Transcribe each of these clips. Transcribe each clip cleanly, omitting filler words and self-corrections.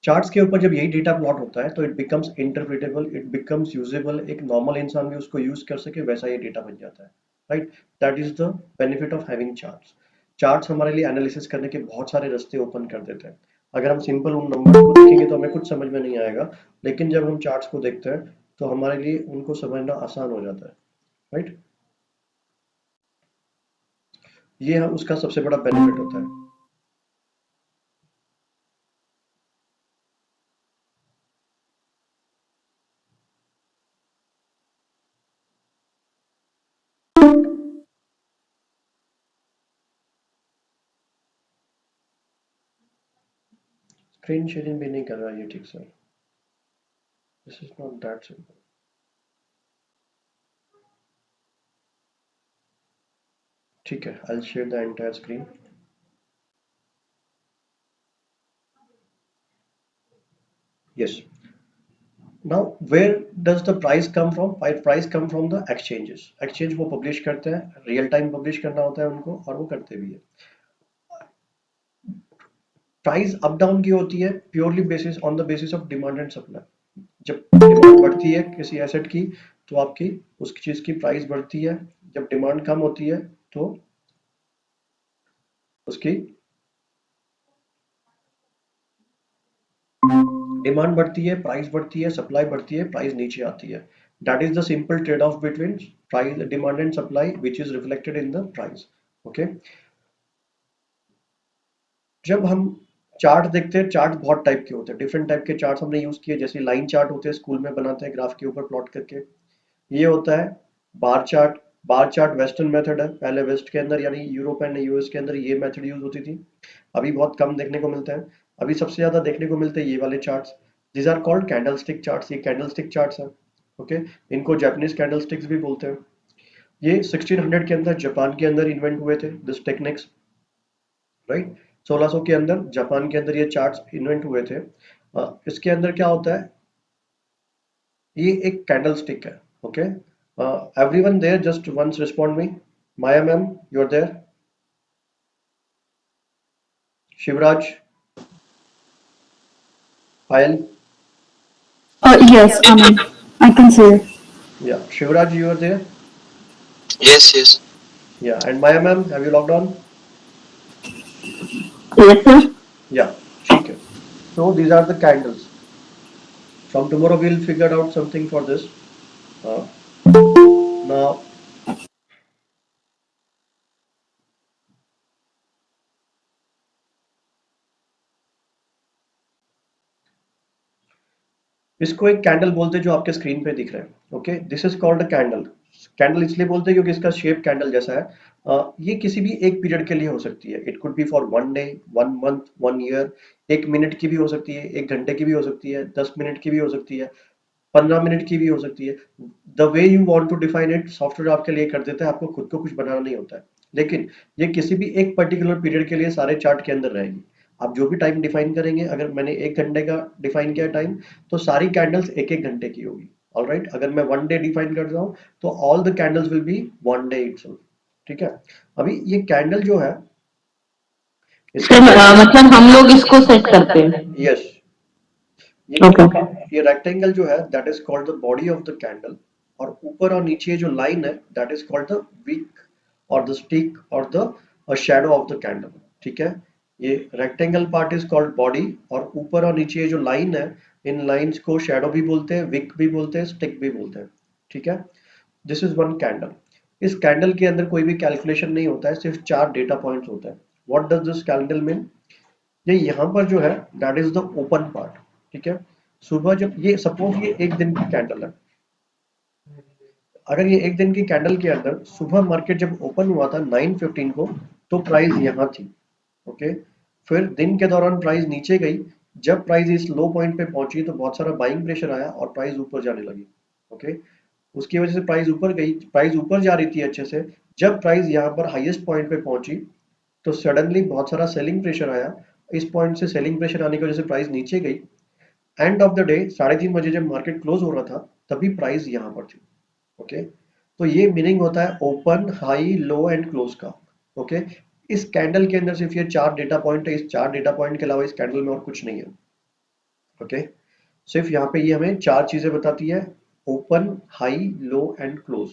Charts के ऊपर जब यही डेटा प्लॉट होता है तो it becomes interpretable, it becomes usable, एक नॉर्मल इंसान भी उसको यूज कर सके वैसा ये डेटा बन जाता है, right. That is the benefit of having charts. Charts हमारे लिए एनालिसिस करने के बहुत सारे रास्ते ओपन कर देते हैं। अगर हम सिंपल उन नंबर्स को देखेंगे तो हमें कुछ समझ में नहीं आएगा, लेकिन जब हम चार्ट्स को देखते हैं तो हमारे लिए उनको समझना आसान हो जाता है, राइट। ये उसका सबसे बड़ा बेनिफिट होता है। स्क्रीन शेयरिंग भी नहीं कर रहा है ये ठीक से। This is not that simple. ठीक है, I will share the entire screen. Yes. Now where does the price come from? Price come from the exchanges. Exchange वो पब्लिश करते हैं, रियल टाइम पब्लिश करना होता है उनको, और वो करते भी है। प्राइस अप डाउन की होती है purely basis on the basis of demand and supply. जब डिमांड बढ़ती है किसी एसेट की तो आपकी उस चीज की प्राइस बढ़ती है, जब डिमांड कम होती है तो उसकी डिमांड बढ़ती है, प्राइस बढ़ती है, सप्लाई बढ़ती है, प्राइस नीचे आती है। That is the simple trade off between price, demand and supply, which is reflected in the price. Okay. जब हम चार्ट देखते हैं, चार्ट बहुत टाइप के होते हैं, डिफरेंट टाइप के चार्ट हमने यूज किए, जैसे लाइन चार्ट होते हैं स्कूल में बनाते हैं ग्राफ के ऊपर प्लॉट करके। ये होता है bar chart. Bar chart western method है, पहले वेस्ट के अंदर यानी यूरोप एंड यूएस के अंदर ये मेथड यूज होती थी। अभी बहुत कम देखने को मिलता है। अभी सबसे ज्यादा देखने को मिलते हैं ये वाले charts. These are called candle stick charts. ये कैंडल स्टिक चार्ट्स है। ओके। इनको जापानीज कैंडल स्टिक्स भी बोलते हैं। ये 1600 के अंदर जापान के अंदर इन्वेंट हुए थे दिस टेक्निक्स, राइट। 1600 के अंदर जापान के अंदर ये चार्ट्स इन्वेंट हुए थे। इसके अंदर क्या होता है, ये एक कैंडल स्टिक है। Okay. Everyone there just once respond me. Maya ma'am, you are there? Shivraj, Payal? Yes, I mean, I can see it. Yeah, Shivraj, you are there? Yes, yes. Yeah, and Maya ma'am, have you logged on? Yes, sir. Yeah, ठीक है। So these are the candles. From tomorrow we'll figure out something for this. Uh, now इसको एक candle बोलते हैं जो आपके screen पे दिख रहा है। Okay, this is called a candle. Candle इसलिए बोलते हैं क्योंकि इसका शेप कैंडल जैसा है। ये किसी भी एक पीरियड के लिए हो सकती है। It could B for 1 day, 1 month, 1 year. 1 minute की भी हो सकती है, 1 घंटे की भी हो सकती है, 10 मिनट की भी हो सकती है, 15 मिनट की भी हो सकती है। The way you want to define it software आपके लिए कर देता है, आपको खुद को कुछ बनाना नहीं होता है। लेकिन ये किसी भी एक पर्टिकुलर पीरियड के लिए सारे चार्ट के अंदर रहेगी। आप जो भी टाइम डिफाइन करेंगे, अगर मैंने 1 घंटे का डिफाइन किया टाइम, तो सारी कैंडल्स एक एक घंटे की होगी। ऑलराइट, अगर मैं 1 डे डिफाइन कर रहा हूँ तो all the candles will be 1 day itself. ठीक है। अभी ये कैंडल जो है इसका सर मतलब हम लोग इसको सेट करते हैं। यस, ये ओके। ये रेक्टेंगल जो है that is called the body of the candle, और ऊपर और नीचे जो लाइन है that is called the wick और द स्टिक और the shadow of the candle. ठीक है। ये rectangle part is called body, और ऊपर और नीचे जो लाइन है, इन लाइंस को शैडो भी बोलते हैं, विक भी बोलते हैं, स्टिक भी बोलते हैं। ठीक है। This is one candle. इस कैंडल के अंदर कोई भी कैलकुलेशन नहीं होता है, सिर्फ 4 डेटा पॉइंट्स होता है। What does this candle mean? ये यहाँ पर जो है that is the open part. ठीक है। सुबह जब ये सपोज ये एक दिन की कैंडल है, अगर ये एक दिन की कैंडल के अंदर सुबह मार्केट जब ओपन हुआ था 9:15 को, तो प्राइस यहाँ थी। ओके। फिर दिन के दौरान प्राइस नीचे गई। जब प्राइस इस लो पॉइंट पे पहुंची तो बहुत सारा बाइंग प्रेशर आया और प्राइस ऊपर जाने लगी। ओके। उसकी वजह से प्राइस ऊपर गई, प्राइस ऊपर जा रही थी अच्छे से। जब प्राइस यहाँ पर हाईएस्ट पॉइंट पे पहुंची तो सडनली बहुत सारा सेलिंग प्रेशर आया। इस पॉइंट से सेलिंग प्रेशर आने की वजह से प्राइस नीचे गई। एंड ऑफ द डे 3:30 बजे जब मार्केट क्लोज हो रहा था तभी प्राइस यहाँ पर थी। ओके। तो ये मीनिंग होता है open, high, low and close का। ओके। इस कैंडल के अंदर सिर्फ ये 4 डेटा पॉइंट है, इस 4 डेटा पॉइंट के अलावा इस कैंडल में और कुछ नहीं है। ओके, सिर्फ यहाँ पे ये हमें चार चीजें बताती है, open, high, low and close.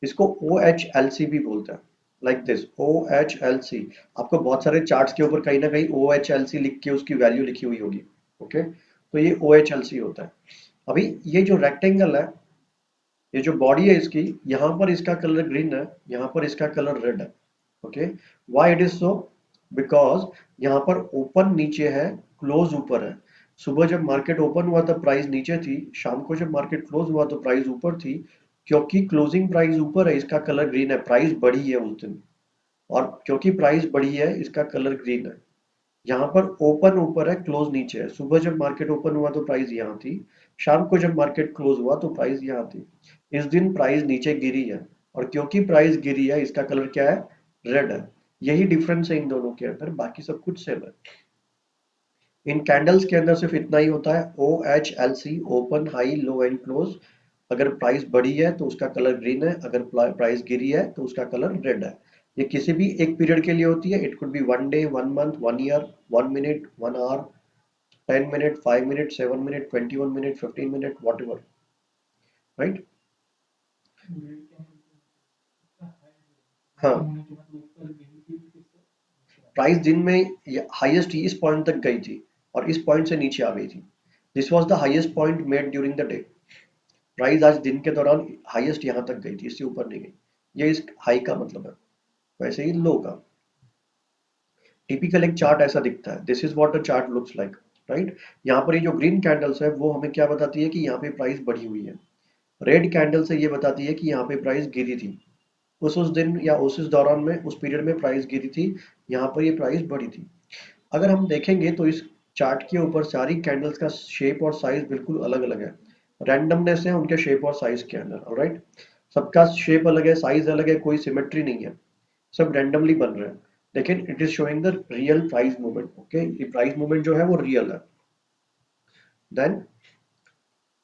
इसको ओ एच एल सी भी बोलते हैं, like this O H L C. आपको बहुत सारे चार्ट्स के ऊपर कहीं ना कहीं ओ एच एल सी लिख के उसकी वैल्यू लिखी हुई होगी। ओके, तो ये ओ एच एल सी होता है। अभी ये जो रेक्टेंगल है, ये जो बॉडी है इसकी, यहाँ पर इसका कलर ग्रीन है, यहाँ पर इसका कलर रेड है। Okay, why it is so? Because यहाँ पर ओपन नीचे है, क्लोज ऊपर है। सुबह जब मार्केट ओपन हुआ तब प्राइस नीचे थी, शाम को जब मार्केट क्लोज हुआ तो प्राइस ऊपर थी। क्योंकि क्लोजिंग प्राइस ऊपर है इसका कलर ग्रीन है, प्राइस बढ़ी है उस दिन। और क्योंकि प्राइस बढ़ी है इसका कलर ग्रीन है। यहाँ पर ओपन ऊपर है, क्लोज नीचे है। सुबह जब मार्केट ओपन हुआ तो प्राइस यहाँ थी, शाम को जब मार्केट क्लोज हुआ तो प्राइस यहाँ थी। इस दिन प्राइस नीचे गिरी है, और क्योंकि प्राइस गिरी है इसका कलर क्या है? रेड है। यही डिफरेंस है इन दोनों के अंदर, बाकी सब कुछ सेम है। इन कैंडल्स के अंदर सिर्फ इतना ही होता है, O H L C, open, high, low and close. अगर प्राइस बढ़ी है तो उसका कलर ग्रीन है, अगर प्राइस गिरी है तो उसका कलर रेड है। ये किसी भी एक पीरियड के लिए होती है, it could be 1 day, 1 month, 1 year, 1 minute, 1 hour, 10 minute, 5 minute, 7 minute, 21 minute, 15 minute, whatever. Right. हाँ, प्राइस दिन में हाईएस्ट इस पॉइंट तक गई थी और इस पॉइंट से नीचे आ गई थी। This was the highest point made during the day. Price आज दिन के दौरान हाईएस्ट यहाँ तक गई थी, इससे ऊपर नहीं गई। ये इस हाई का मतलब है। वैसे ही लो का टिपिकल एक चार्ट ऐसा दिखता है, this is what the chart looks like. Right. यहाँ पर ये जो ग्रीन कैंडल्स है वो हमें क्या बताती है कि यहाँ पे प्राइस बढ़ी हुई है। रेड कैंडल से ये बताती है कि यहाँ पे प्राइस गिरी थी, उस दिन या उस दौरान में, उस पीरियड में प्राइस गिरी थी, यहाँ पर ये प्राइस बढ़ी थी। अगर हम देखेंगे तो इस चार्ट के ऊपर सारी कैंडल्स का शेप और साइज बिल्कुल अलग अलग है। रैंडमनेस है उनके शेप और साइज के अंदर। ऑलराइट, सबका शेप अलग है, साइज अलग है, कोई सिमेट्री नहीं है, सब रैंडमली बन रहे हैं। लेकिन it is showing the real price movement. Okay, ये प्राइस मूवमेंट जो है वो रियल है। Then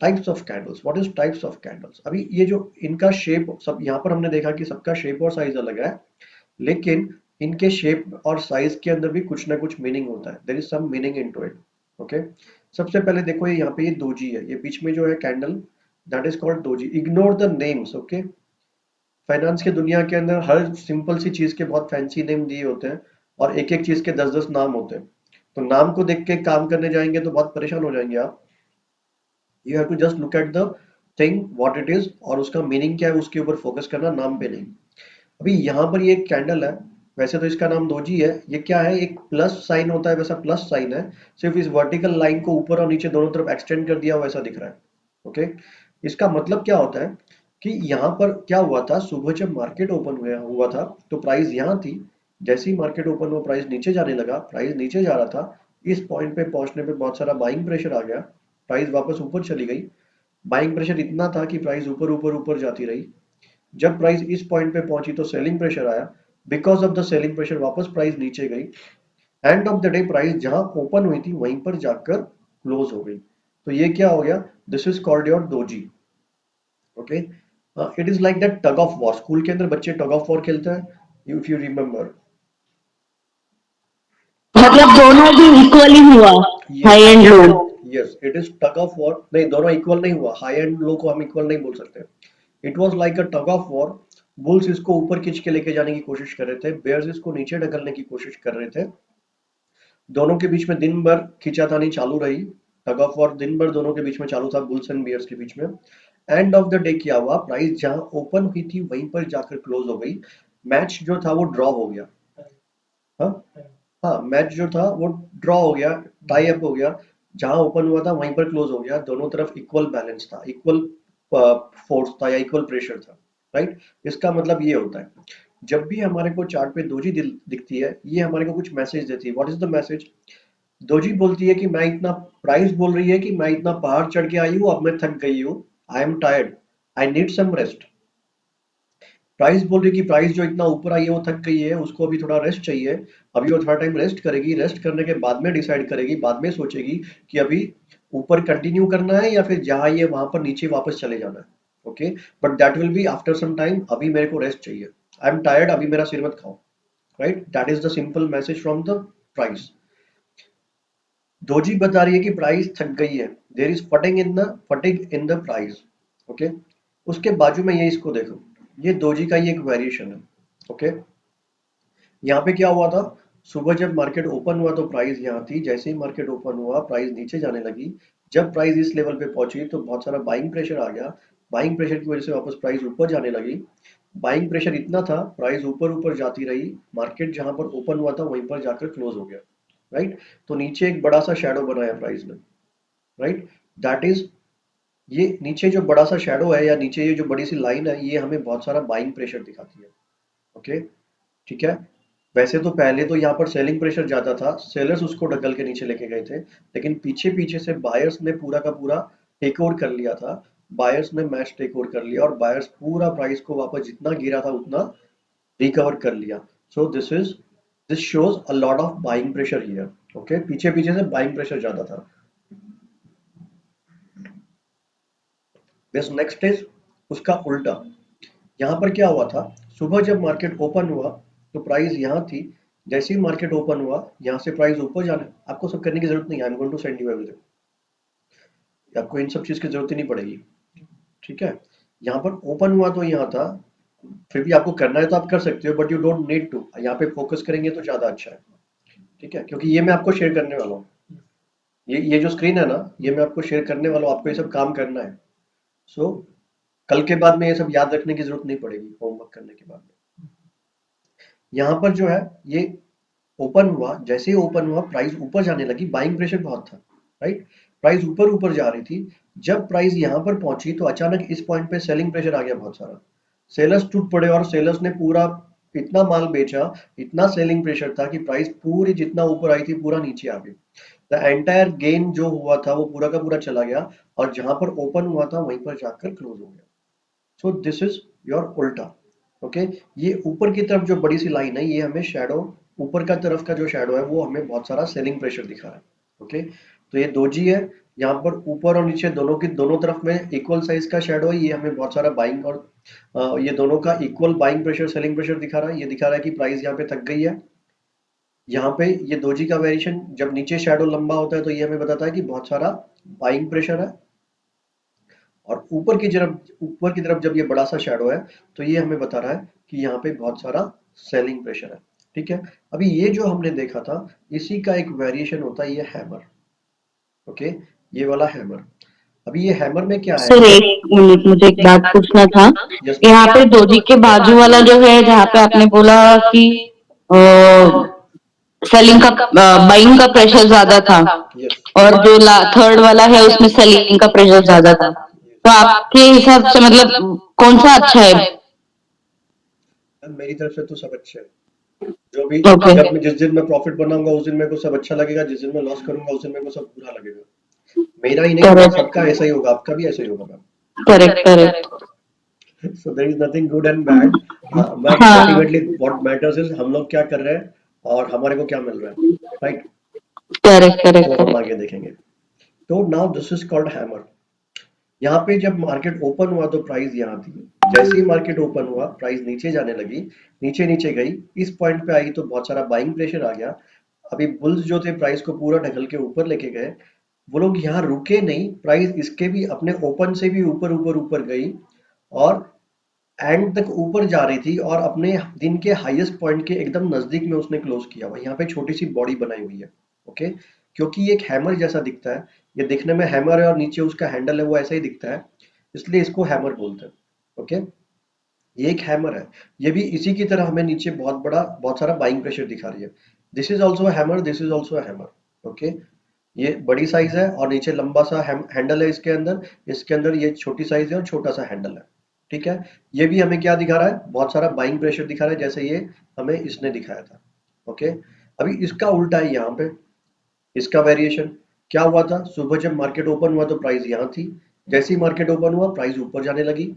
types of candles, what is types of candles? अभी ये जो इनका शेप, सब यहाँ पर हमने देखा कि सबका शेप और साइज अलग है, लेकिन इनके शेप और साइज के अंदर भी कुछ ना कुछ मीनिंग होता है, there is some meaning into it. Okay, सबसे पहले देखो ये यहाँ पे ये दोजी है, ये बीच में जो है candle, that is called doji. Ignore the names. Okay, finance के दुनिया के अंदर हर सिंपल सी चीज के बहुत फैंसी नेम दिए होते हैं, और एक एक चीज के 10-10 नाम होते हैं। तो नाम को देख के काम करने जाएंगे तो बहुत परेशान हो जाएंगे आप। You have to just look at the thing what it is, और उसका मीनिंग क्या है उसके ऊपर फोकस करना, नाम पे नहीं। अभी यहाँ पर ये एक कैंडल है, वैसे तो इसका नाम दोजी है। ये क्या है? एक प्लस साइन होता है वैसा प्लस साइन है, सिर्फ इस वर्टिकल लाइन को ऊपर और नीचे दोनों तरफ एक्सटेंड कर दिया वैसा दिख रहा है। ओके, इसका मतलब क्या होता है कि यहाँ पर क्या हुआ था, सुबह जब मार्केट ओपन हुआ था तो प्राइस यहाँ थी। जैसे ही मार्केट ओपन हुआ प्राइस नीचे जाने लगा, प्राइस नीचे जा रहा था। इस पॉइंट पे पहुंचने पे बहुत सारा बाइंग प्रेशर आ गया, प्राइस वापस ऊपर चली गई। बाइंग प्रेशर इतना था कि प्राइस ऊपर ऊपर ऊपर जाती रही। जब प्राइस इस पॉइंट पे पहुंची तो सेलिंग प्रेशर आया, because of the selling pressure वापस प्राइस नीचे गई। End of the day price जहां ओपन हुई थी वहीं पर जाकर क्लोज हो गई। तो ये क्या हो गया? This is called your doji. Okay, it is like that tug of war. School के अंदर बच्चे टग ऑफ वॉर खेलते हैं, इफ यू रिमेम्बर। मतलब दोनों भी इक्वली हुआ, yes, high and low. Yes, it is tug of war. नहीं, दोनों इक्वल नहीं हुआ, हाई एंड लो को हम इक्वल नहीं बोल सकते। It was like a tug of war. Bulls इसको ऊपर खींच के लेके जाने की कोशिश कर रहे थे, बेयर्स इसको नीचे ढकलने की कोशिश कर रहे थे। दोनों के बीच में दिन भर खींचातानी चालू रही, टग ऑफ वॉर दिन भर दोनों के बीच में चालू था, बुल्स एंड बियर्स के बीच में। एंड ऑफ द डे क्या हुआ? प्राइस जहां ओपन हुई थी वहीं पर जाकर क्लोज हो गई। मैच जो था वो ड्रॉ हो गया। हाँ, हाँ, मैच जो था वो ड्रॉ हो गया, टाई अप हो गया। जहां ओपन हुआ था वहीं पर क्लोज हो गया, दोनों तरफ इक्वल बैलेंस था, इक्वल फोर्स था या इक्वल प्रेशर था। राइट। इसका मतलब ये होता है, जब भी हमारे को चार्ट पे दोजी दिखती है, ये हमारे को कुछ मैसेज देती है। What is the message? Doji बोलती है कि मैं इतना, प्राइस बोल रही है कि मैं इतना पहाड़ चढ़ के आई हूँ, अब मैं थक गई हूँ, I am tired, I need some rest. Price बोल रही है कि प्राइस जो इतना ऊपर आई है वो थक गई है, उसको अभी थोड़ा रेस्ट चाहिए। अभी वो थोड़ा टाइम रेस्ट करेगी, रेस्ट करने के बाद में डिसाइड करेगी, बाद में सोचेगी कि अभी ऊपर कंटिन्यू करना है या फिर जहां ये वहां पर नीचे वापस चले जाना है। Okay, but that will be after some time. अभी मेरे को रेस्ट चाहिए, आई एम टायर्ड, अभी मेरा सिर मत खाओ। Right, that is the simple message from the price. Doji बता रही है कि प्राइस थक गई है, there is fatigue in the price. Okay, उसके बाजू में ये इसको देखो, ये दोजी का ही एक वेरिएशन है। ओके, यहाँ पे क्या हुआ था, सुबह जब मार्केट ओपन हुआ तो प्राइस यहाँ थी, जैसे ही मार्केट ओपन हुआ प्राइस नीचे जाने लगी। जब प्राइस इस लेवल पे पहुंची तो बहुत सारा बाइंग प्रेशर आ गया, बाइंग प्रेशर की वजह से वापस प्राइस ऊपर जाने लगी। बाइंग प्रेशर इतना था, प्राइस ऊपर ऊपर जाती रही, मार्केट जहां पर ओपन हुआ था वहीं पर जाकर क्लोज हो गया। राइट, तो नीचे एक बड़ा सा शेडो बनाया प्राइस ने। राइट, दैट इज, ये नीचे जो बड़ा सा शेडो है या नीचे ये जो बड़ी सी लाइन है, ये हमें बहुत सारा बाइंग प्रेशर दिखाती है। ओके, ठीक है। वैसे तो पहले तो यहाँ पर सेलिंग प्रेशर ज्यादा था, सेलर्स उसको ढकल के नीचे लेके गए थे, लेकिन पीछे पीछे से बायर्स ने पूरा का पूरा टेक ओवर कर लिया था। बायर्स ने मैच टेक ओवर कर लिया और बायर्स पूरा प्राइस को वापस जितना गिरा था उतना रिकवर कर लिया। So this shows a lot of buying pressure here. Okay, पीछे पीछे से बाइंग प्रेशर ज्यादा था। दिस नेक्स्ट इज उसका उल्टा। यहाँ पर क्या हुआ था, सुबह जब मार्केट ओपन हुआ तो प्राइस यहाँ थी, जैसे ही मार्केट ओपन हुआ यहाँ से प्राइस ऊपर जाने, आपको सब करने की जरूरत नहीं है, I am going to send you everything, आपको इन सब चीज की जरूरत ही नहीं पड़ेगी। ठीक है, यहाँ पर ओपन हुआ तो यहाँ था, फिर भी आपको करना है तो आप कर सकते हो, but you don't need to, यहाँ पे फोकस करेंगे तो ज्यादा अच्छा है। ठीक है, क्योंकि ये मैं आपको शेयर करने वाला हूँ, ये जो स्क्रीन है ना, ये मैं आपको शेयर करने वाला हूँ, आपको ये सब काम करना है। सो कल के बाद में ये सब याद रखने की जरूरत नहीं पड़ेगी होमवर्क करने के बाद में। यहाँ पर जो है ये ओपन हुआ, जैसे ही ओपन हुआ प्राइस ऊपर जाने लगी, बाइंग प्रेशर बहुत था। राइट, प्राइस ऊपर ऊपर जा रही थी। जब प्राइस यहाँ पर पहुंची तो अचानक इस पॉइंट पे सेलिंग प्रेशर आ गया बहुत सारा, सेलर्स टूट पड़े और सेलर्स ने पूरा इतना माल बेचा, इतना सेलिंग प्रेशर था कि प्राइस पूरी जितना ऊपर आई थी पूरा नीचे आ गई। द एंटायर गेन जो हुआ था वो पूरा का पूरा चला गया और जहां पर ओपन हुआ था वहीं पर जाकर क्लोज हो गया। सो दिस इज योर उल्टा। ओके, ये ऊपर की तरफ जो बड़ी सी लाइन है ये हमें शेडो, ऊपर का तरफ का जो शेडो है वो हमें बहुत सारा सेलिंग प्रेशर दिखा रहा है। ओके, तो ये दोजी है, यहाँ पर ऊपर और नीचे दोनों की दोनों तरफ में इक्वल साइज का शेडो है, ये हमें बहुत सारा बाइंग और ये दोनों का equal buying pressure selling pressure दिखा रहा है। ये दिखा रहा है कि प्राइस यहाँ पे थक गई है। यहाँ पे ये दोजी का वेरिएशन, जब नीचे शेडो लंबा होता है तो ये हमें बताता है कि बहुत सारा बाइंग प्रेशर है, और ऊपर की तरफ जब ये बड़ा सा शेडो है तो ये हमें बता रहा है कि यहाँ पे बहुत सारा सेलिंग प्रेशर है। ठीक है, अभी ये जो हमने देखा था इसी का एक वेरिएशन होता है ये हैमर। ओके, ये वाला हैमर। अभी ये हैमर में क्या है, सर एक मिनट, मुझे एक बात पूछना था। यस यहाँ पे दोजी के बाजू वाला जो है जहाँ पे आपने बोला कि सेलिंग का बाइंग का प्रेशर ज्यादा था, यस और जो थर्ड वाला है उसमें सेलिंग का प्रेशर ज्यादा था, तो आपके हिसाब से मतलब कौन सा अच्छा है? मेरी तरफ से तो सब अच्छे है, जो भी ओके, जब मैं जिस दिन मैं प्रॉफिट बनाऊंगा उस दिन मेरे को सब अच्छा लगेगा, जिस दिन मैं लॉस करूंगा उस दिन मेरे को सब बुरा लगेगा। मेरा ही नहीं होगा, करेक्ट सबका ऐसा ही होगा, आपका भी ऐसा ही होगा correct correct. Ma'am. So there is nothing good and bad, but हाँ, अल्टीमेटली व्हाट मैटर्स इज हम लोग क्या कर रहे हैं और हमारे को क्या मिल रहा है। राइट, करेक्ट करेक्ट वो हम करेक्ट। आगे देखेंगे। तो now this is called hammer. यहाँ पे जब मार्केट ओपन हुआ तो प्राइस यहाँ थी, जैसे ही मार्केट ओपन हुआ प्राइस नीचे जाने लगी, नीचे नीचे गई, इस पॉइंट पे आई तो बहुत सारा बाइंग प्रेशर आ गया। अभी बुल्स जो थे प्राइस को पूरा ढकल के ऊपर लेके गए, वो लोग यहाँ रुके नहीं, प्राइस इसके भी अपने ओपन से भी ऊपर ऊपर ऊपर गई और एंड तक ऊपर जा रही थी और अपने दिन के हाईएस्ट पॉइंट के एकदम नजदीक में उसने क्लोज किया हुआ। यहाँ पे छोटी सी बॉडी बनाई हुई है। ओके, क्योंकि ये एक हैमर जैसा दिखता है, ये दिखने में हैमर है और नीचे उसका हैंडल है वो ऐसा ही दिखता है, इसलिए इसको हैमर बोलते हैं। ओके, ये एक हैमर है, ये भी इसी की तरह हमें नीचे बहुत सारा बाइंग प्रेशर दिखा रही है। This is also hammer, this is also hammer. Okay, ये बड़ी साइज है और नीचे लंबा सा हैंडल है इसके अंदर ये छोटी साइज है और छोटा सा हैंडल है। ठीक है, ये भी हमें क्या दिखा रहा है, बहुत सारा बाइंग प्रेशर दिखा रहा है, जैसे ये हमें इसने दिखाया था। ओके, अभी इसका उल्टा है यहाँ पे, इसका वेरिएशन क्या हुआ था, सुबह जब मार्केट ओपन हुआ तो प्राइस यहाँ थी, जैसे ही मार्केट ओपन हुआ प्राइस ऊपर जाने लगी।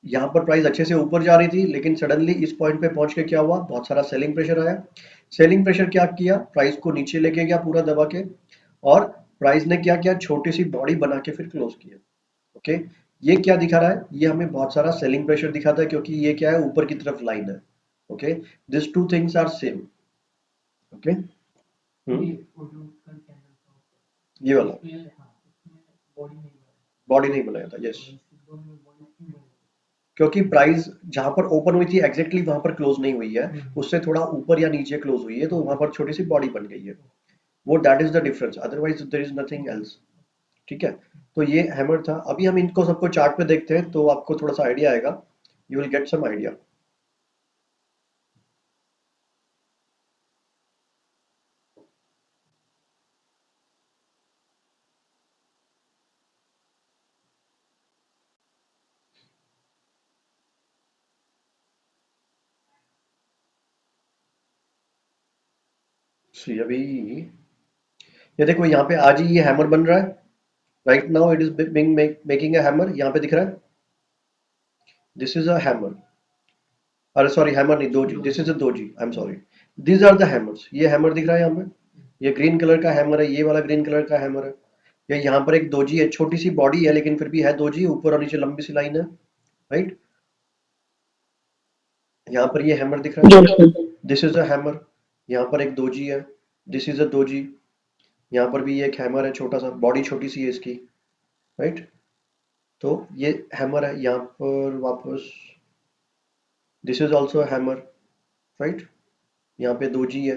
यहाँ पर प्राइस अच्छे से ऊपर जा रही थी, लेकिन सडनली इस पॉइंट पे पहुंच के क्या हुआ, बहुत सारा सेलिंग प्रेशर आया। सेलिंग प्रेशर क्या किया, प्राइस को नीचे लेके गया पूरा दबा के, और प्राइस ने क्या किया, छोटी सी बॉडी बना के फिर क्लोज किया। ओके, ये क्या दिखा रहा है, ये हमें बहुत सारा सेलिंग प्रेशर दिखाता है, क्योंकि ये क्या है, ऊपर की तरफ लाइन है। Okay, this two things are same. Okay, ये वाला बॉडी नहीं बनाया था, यस। क्योंकि प्राइस जहां पर ओपन हुई थी एग्जैक्टली वहां पर क्लोज नहीं हुई है, उससे थोड़ा ऊपर या नीचे क्लोज हुई है, तो वहां पर छोटी सी बॉडी बन गई है। वो that is the difference, otherwise there is nothing else. ठीक है, तो ये हैमर था। अभी हम इनको सबको चार्ट पे देखते हैं तो आपको थोड़ा सा आइडिया आएगा, you will get some idea. See अभी ये देखो, यहाँ पे आज ही ये हैमर बन रहा है। Right now it is being making a hammer, यहाँ पे दिख रहा है, दिस इज अ हैमर। अरे सॉरी, हैमर नहीं, doji, this is a doji, I am sorry. These are the hammers, ये हैमर दिख रहा है यहाँ पे, ये ग्रीन कलर का हैमर है, ये वाला ग्रीन कलर का हैमर है। ये यहाँ पर एक दोजी है, छोटी सी बॉडी है लेकिन फिर भी है दोजी, ऊपर और नीचे लंबी सी लाइन है। राइट, यहाँ पर ये हैमर दिख रहा है, yes, this is a hammer. यहाँ पर एक दोजी है, दिस इज अ दोजी। यहाँ पर भी ये एक हैमर है, छोटा सा, बॉडी छोटी सी है इसकी। राइट, तो ये हैमर है। यहाँ पर वापस this is also hammer. Right, यहाँ पे दोजी है।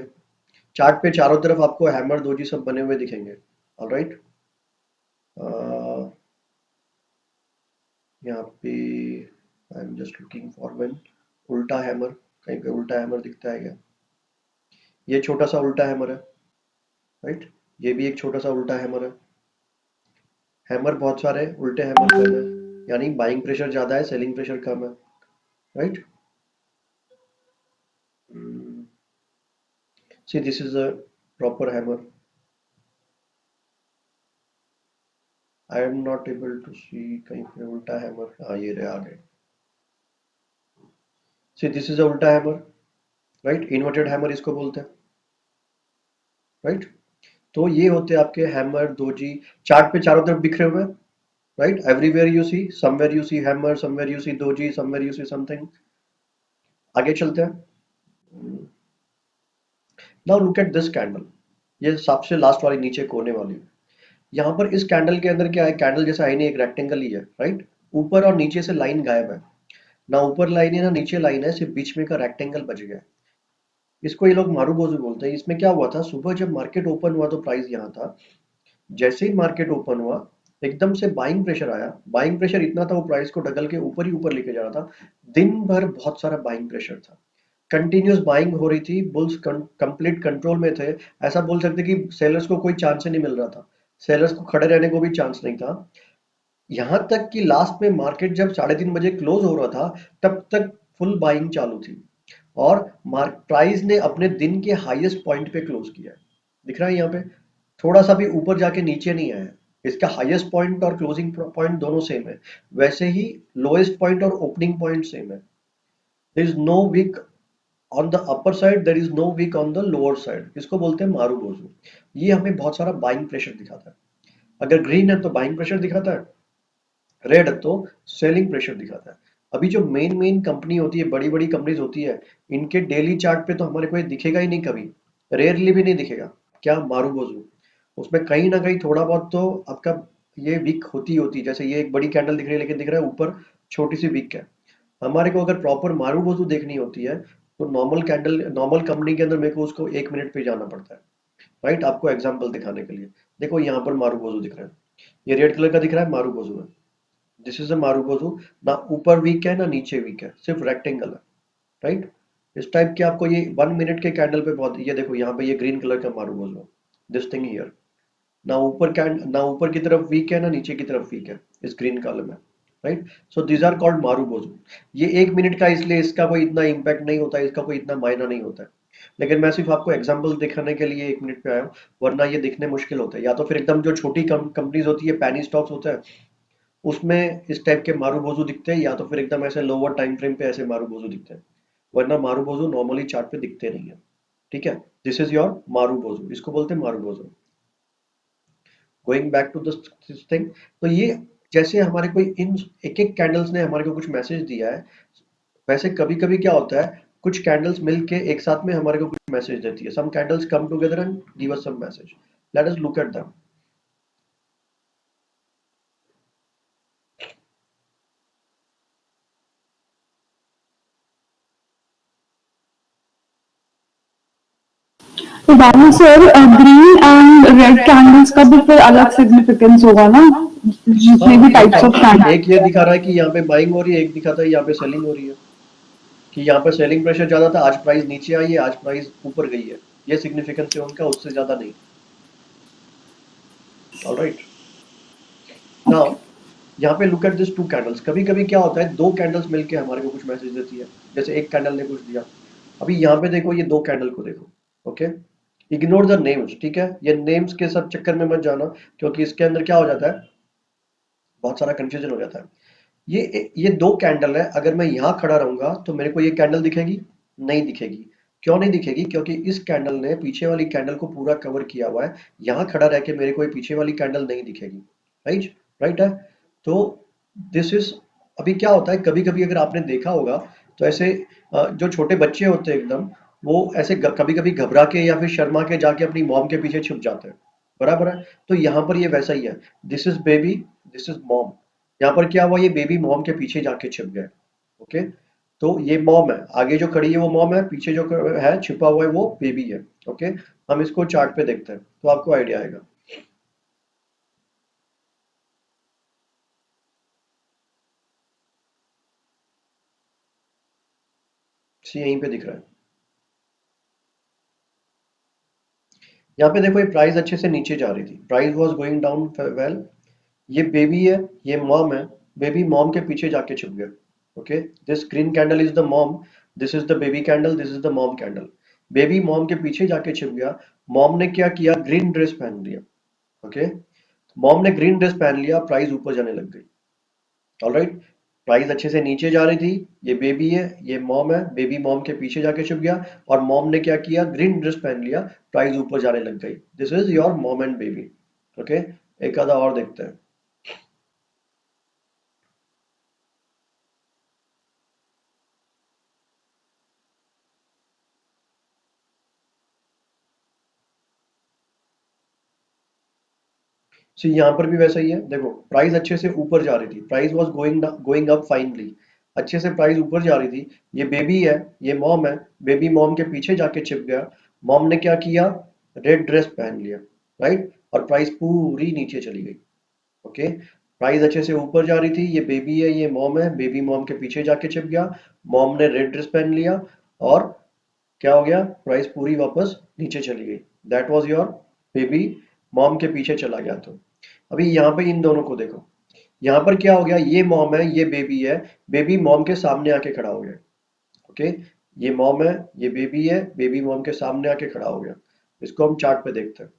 चार्ट पे चारों तरफ आपको हैमर दोजी सब बने हुए दिखेंगे। ऑलराइट, यहाँ पे I am just looking for one उल्टा हैमर, कहीं पे उल्टा हैमर दिखता है क्या? ये छोटा सा उल्टा हैमर है। राइट, ये भी एक छोटा सा उल्टा हैमर है। हैमर बहुत सारे, उल्टे हैमर कम है, यानी बाइंग प्रेशर ज्यादा है, सेलिंग प्रेशर कम है। Right, see this is a proper hammer. I am not able to see, कहीं पे उल्टा हैमर, हाँ ये रहे, आ गए। सी दिस इज अ उल्टा हैमर। राइट, इन्वर्टेड हैमर इसको बोलते हैं। राइट, तो ये होते हैं आपके हैमर दोजी, चार्ट पे चारों तरफ बिखरे हुए। Right, everywhere you see, somewhere you see hammer, somewhere you see doji, somewhere you see something. आगे चलते हैं। Now look at this candle, ये सबसे लास्ट वाली नीचे कोने वाली। यहाँ पर इस कैंडल के अंदर क्या है, कैंडल जैसा है नहीं, एक रेक्टेंगल ही है। राइट, ऊपर और नीचे से लाइन गायब है, ना ऊपर लाइन है ना नीचे लाइन है, सिर्फ बीच में का रेक्टेंगल बच गया है। इसको ये लोग मारूबोजू बोलते हैं। इसमें क्या हुआ था, सुबह जब मार्केट ओपन हुआ तो प्राइस यहाँ था, जैसे ही मार्केट ओपन हुआ एकदम से बाइंग प्रेशर आया। बाइंग प्रेशर इतना था, वो प्राइस को ढकल के ऊपर ही ऊपर लेके जा रहा था। दिन भर बहुत सारा बाइंग प्रेशर था, कंटिन्यूस बाइंग हो रही थी, बुल्स कंप्लीट कंट्रोल में थे। ऐसा बोल सकते कि सेलर्स को कोई चांस ही नहीं मिल रहा था, सेलर्स को खड़े रहने को भी चांस नहीं था। यहां तक कि लास्ट में मार्केट जब 3:30 बजे क्लोज हो रहा था, तब तक फुल बाइंग चालू थी, और मार्क प्राइस ने अपने दिन के हाईएस्ट पॉइंट पे क्लोज किया है। दिख रहा है यहाँ पे, थोड़ा सा भी ऊपर जाके नीचे नहीं आया। इसका हाईएस्ट पॉइंट और क्लोजिंग पॉइंट दोनों सेम है, वैसे ही लोएस्ट पॉइंट और ओपनिंग पॉइंट सेम है। There is no wick on the upper side, there is no wick on the lower side. इसको बोलते हैं मारूबोजू। ये हमें बहुत सारा बाइंग प्रेशर दिखाता है। अगर ग्रीन है तो बाइंग प्रेशर दिखाता है, रेड तो सेलिंग प्रेशर दिखाता है। अभी जो मेन मेन कंपनी होती है, बड़ी बड़ी कंपनीज होती है, इनके डेली चार्ट पे तो हमारे को ये दिखेगा ही नहीं कभी, रेयरली भी नहीं दिखेगा। क्या, मारूबोजू। उसमें कहीं ना कहीं थोड़ा बहुत तो आपका ये वीक होती जैसे ये एक बड़ी कैंडल दिख रही है लेकिन दिख रहा है ऊपर छोटी सी वीक है। हमारे को अगर प्रॉपर मारूबोजू देखनी होती है तो नॉर्मल कैंडल, नॉर्मल कंपनी के अंदर मेरे को उसको 1 मिनट पे जाना पड़ता है। राइट, आपको एग्जांपल दिखाने के लिए। देखो यहाँ पर मारूबोजू दिख रहा है, ये रेड कलर का दिख रहा है, मारूबोजू है। दिस इज अ मारूबोजू, ना ऊपर वीक है ना नीचे वीक है, सिर्फ रेक्टेंगल है। राइट, इस टाइप के आपको ये 1 मिनट के कैंडल पे बहुत, ये देखो यहाँ पे ये ग्रीन कलर का मारूबोजू है, दिस थिंग हियर। ना ऊपर की तरफ वीक है ना नीचे की तरफ वीक है, इस ग्रीन कॉलम में। Right, so these are called marubozu. ये 1 मिनट का, इसलिए इसका कोई इतना इम्पैक्ट नहीं होता है, इसका कोई इतना मायना नहीं होता है। लेकिन मैं सिर्फ आपको एग्जांपल दिखाने के लिए 1 मिनट पे आया हूँ, वरना ये दिखने मुश्किल होता है। या तो फिर एकदम जो छोटी कंपनीज होती है, पैनी स्टॉक्स होता है, उसमें इस टाइप के मारूबोजू दिखते हैं, या तो फिर एकदम ऐसे लोअर टाइम फ्रेम पे ऐसे मारूबोजू दिखते हैं, वरना मारूबोजू नॉर्मली चार्ट पे दिखते नहीं है। ठीक है, दिस इज योर मारूबोजू, इसको बोलते हैं marubozu. Going back to this thing, तो ये जैसे हमारे कोई इन एक एक कैंडल्स ने हमारे को कुछ मैसेज दिया है, वैसे कभी कभी क्या होता है, कुछ कैंडल्स मिलके एक साथ में हमारे को कुछ मैसेज देती है। Some candles come together and give us some message, let us look at them. तो बाबू sir green and red candles का भी फिर अलग सिग्निफिकेंस होगा ना, जितने भी टाइप्स ऑफ कैंडल। एक ये दिखा रहा है कि यहाँ पे बाइंग हो रही है, एक दिखाता है यहाँ पे सेलिंग हो रही है, कि यहाँ पे सेलिंग प्रेशर ज्यादा था, आज प्राइस नीचे आई है, आज प्राइस ऊपर गई है। ये सिग्निफिकेंस है उनका, उससे ज्यादा नहीं। ऑलराइट, नाउ यहाँ पे look at this two candles. कभी कभी क्या होता है, दो कैंडल्स मिलके हमारे को कुछ मैसेज देती है, जैसे एक कैंडल ने कुछ दिया। अभी यहाँ पे देखो, ये दो कैंडल को देखो, ओके। इग्नोर द नेम्स, ठीक है, ये नेम्स के सब चक्कर में मत जाना, क्योंकि इसके अंदर क्या हो जाता है, बहुत सारा कंफ्यूजन हो जाता है। ये दो कैंडल है, अगर मैं यहाँ खड़ा रहूंगा तो मेरे को ये कैंडल दिखेगी? नहीं दिखेगी। क्यों नहीं दिखेगी? क्योंकि इस कैंडल ने पीछे वाली कैंडल को पूरा कवर किया हुआ है। यहाँ खड़ा रह के मेरे को ये पीछे वाली कैंडल नहीं दिखेगी। राइट, राइट है। तो दिस इज, अभी क्या होता है, कभी कभी अगर आपने देखा होगा तो ऐसे जो छोटे बच्चे होते हैं एकदम, वो ऐसे कभी कभी घबरा के या फिर शर्मा के जाके अपनी मॉम के पीछे छुप जाते हैं। बराबर है। तो यहाँ पर ये वैसा ही है, this is baby, this is mom. यहाँ पर क्या हुआ, ये बेबी मॉम के पीछे जाके छिप गया। ओके, तो ये मॉम है, आगे जो खड़ी है वो मॉम है, पीछे जो है छिपा हुआ है वो बेबी है। ओके, हम इसको चार्ट पे देखते हैं तो आपको आइडिया आएगा। सी यहीं पे दिख रहा है। यहाँ पे देखो, ये प्राइस अच्छे से नीचे जा रही थी, price was going down well. ये बेबी है, ये मॉम है, बेबी मॉम के पीछे जाके छुप गया। Okay, this green candle is the mom, this is the baby candle, this is the mom candle. Baby mom के पीछे जाके छिप गया। मॉम ने क्या किया, ग्रीन ड्रेस पहन लिया। ओके, मॉम ने ग्रीन ड्रेस पहन लिया, प्राइस ऊपर जाने लग गई। ऑलराइट, प्राइस अच्छे से नीचे जा रही थी, ये बेबी है, ये मॉम है, बेबी मॉम के पीछे जाके छुप गया, और मॉम ने क्या किया, ग्रीन ड्रेस पहन लिया, प्राइस ऊपर जाने लग गई। This is your mom and baby. Okay, एक आधा और देखते हैं। सी यहाँ पर भी वैसा ही है, देखो प्राइस अच्छे से ऊपर जा रही थी, price was going up finally, अच्छे से प्राइस ऊपर जा रही थी। ये बेबी है, ये मॉम है, बेबी मॉम के पीछे जाके छिप गया। मॉम ने क्या किया, रेड ड्रेस पहन लिया। राइट, और प्राइस पूरी नीचे चली गई। ओके, प्राइस अच्छे से ऊपर जा रही थी, ये बेबी है, ये मॉम है, बेबी मॉम के पीछे जाके छिप गया। मॉम ने रेड ड्रेस पहन लिया, और क्या हो गया, प्राइस पूरी वापस नीचे चली गई। That was your baby mom के पीछे चला गया। तो अभी यहाँ पे इन दोनों को देखो, यहाँ पर क्या हो गया, ये मॉम है, ये बेबी है, बेबी मॉम के सामने आके खड़ा हो गया। ओके, ये मॉम है, ये बेबी है, बेबी मॉम के सामने आके खड़ा हो गया। इसको हम चार्ट पे देखते हैं।